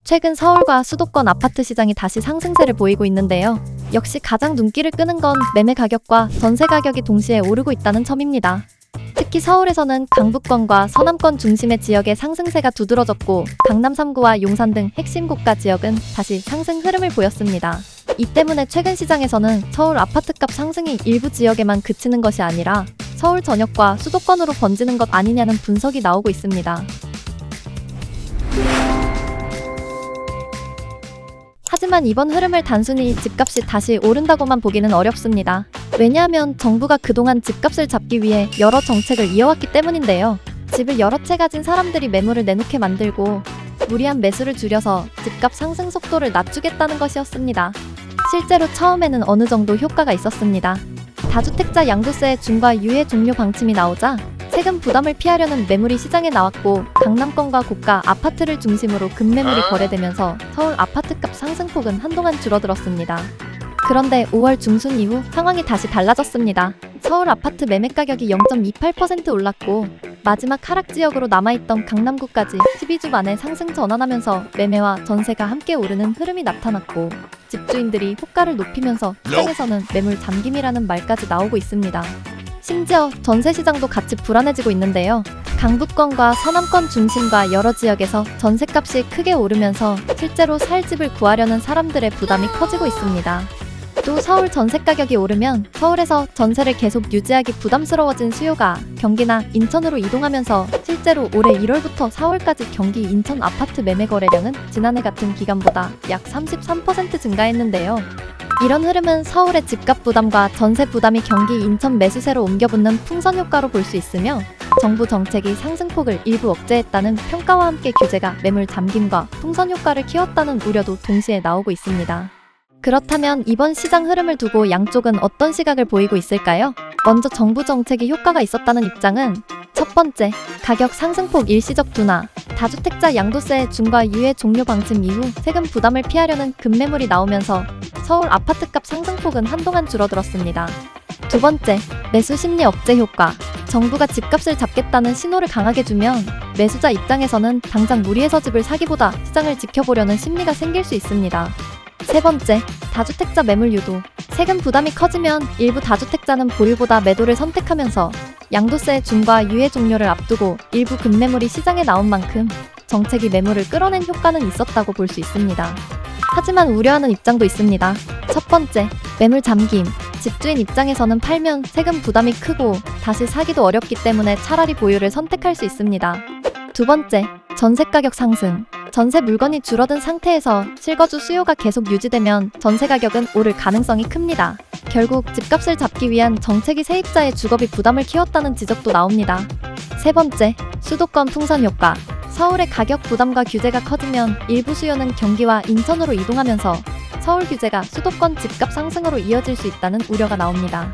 최근 서울과 수도권 아파트 시장이 다시 상승세를 보이고 있는데요. 역시 가장 눈길을 끄는 건 매매 가격과 전세 가격이 동시에 오르고 있다는 점입니다. 특히 서울에서는 강북권과 서남권 중심의 지역의 상승세가 두드러졌고 강남 3구와 용산 등 핵심 고가 지역은 다시 상승 흐름을 보였습니다. 이 때문에 최근 시장에서는 서울 아파트값 상승이 일부 지역에만 그치는 것이 아니라 서울 전역과 수도권으로 번지는 것 아니냐는 분석이 나오고 있습니다. 하지만 이번 흐름을 단순히 집값이 다시 오른다고만 보기는 어렵습니다. 왜냐하면 정부가 그동안 집값을 잡기 위해 여러 정책을 이어왔기 때문인데요. 집을 여러 채 가진 사람들이 매물을 내놓게 만들고 무리한 매수를 줄여서 집값 상승 속도를 낮추겠다는 것이었습니다. 실제로 처음에는 어느 정도 효과가 있었습니다. 다주택자 양도세의 중과 유예 종료 방침이 나오자 세금 부담을 피하려는 매물이 시장에 나왔고 강남권과 고가 아파트를 중심으로 급매물이 거래되면서 서울 아파트값 상승폭은 한동안 줄어들었습니다. 그런데 5월 중순 이후 상황이 다시 달라졌습니다. 서울 아파트 매매 가격이 0.28% 올랐고 마지막 하락 지역으로 남아있던 강남구까지 12주 만에 상승 전환하면서 매매와 전세가 함께 오르는 흐름이 나타났고 집주인들이 호가를 높이면서 시장에서는 매물 잠김이라는 말까지 나오고 있습니다. 심지어 전세 시장도 같이 불안해지고 있는데요. 강북권과 서남권 중심과 여러 지역에서 전세값이 크게 오르면서 실제로 살 집을 구하려는 사람들의 부담이 커지고 있습니다. 또 서울 전세 가격이 오르면 서울에서 전세를 계속 유지하기 부담스러워진 수요가 경기나 인천으로 이동하면서 실제로 올해 1월부터 4월까지 경기 인천 아파트 매매 거래량은 지난해 같은 기간보다 약 33% 증가했는데요. 이런 흐름은 서울의 집값 부담과 전세 부담이 경기 인천 매수세로 옮겨붙는 풍선 효과로 볼 수 있으며 정부 정책이 상승폭을 일부 억제했다는 평가와 함께 규제가 매물 잠김과 풍선 효과를 키웠다는 우려도 동시에 나오고 있습니다. 그렇다면 이번 시장 흐름을 두고 양쪽은 어떤 시각을 보이고 있을까요? 먼저 정부 정책이 효과가 있었다는 입장은 첫 번째, 가격 상승폭 일시적 둔화. 다주택자 양도세 중과 유예 종료 방침 이후 세금 부담을 피하려는 급매물이 나오면서 서울 아파트값 상승폭은 한동안 줄어들었습니다. 두 번째, 매수 심리 억제 효과. 정부가 집값을 잡겠다는 신호를 강하게 주면 매수자 입장에서는 당장 무리해서 집을 사기보다 시장을 지켜보려는 심리가 생길 수 있습니다. 세 번째, 다주택자 매물 유도. 세금 부담이 커지면 일부 다주택자는 보유보다 매도를 선택하면서 양도세 중과 유예 종료를 앞두고 일부 급매물이 시장에 나온 만큼 정책이 매물을 끌어낸 효과는 있었다고 볼 수 있습니다. 하지만 우려하는 입장도 있습니다. 첫 번째, 매물 잠김. 집주인 입장에서는 팔면 세금 부담이 크고 다시 사기도 어렵기 때문에 차라리 보유를 선택할 수 있습니다. 두 번째, 전세 가격 상승. 전세 물건이 줄어든 상태에서 실거주 수요가 계속 유지되면 전세 가격은 오를 가능성이 큽니다. 결국 집값을 잡기 위한 정책이 세입자의 주거비 부담을 키웠다는 지적도 나옵니다. 세 번째, 수도권 풍선 효과. 서울의 가격 부담과 규제가 커지면 일부 수요는 경기와 인천으로 이동하면서 서울 규제가 수도권 집값 상승으로 이어질 수 있다는 우려가 나옵니다.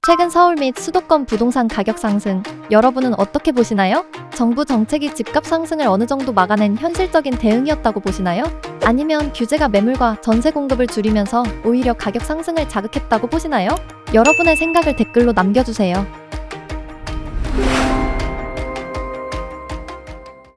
최근 서울 및 수도권 부동산 가격 상승, 여러분은 어떻게 보시나요? 정부 정책이 집값 상승을 어느 정도 막아낸 현실적인 대응이었다고 보시나요? 아니면 규제가 매물과 전세 공급을 줄이면서 오히려 가격 상승을 자극했다고 보시나요? 여러분의 생각을 댓글로 남겨주세요.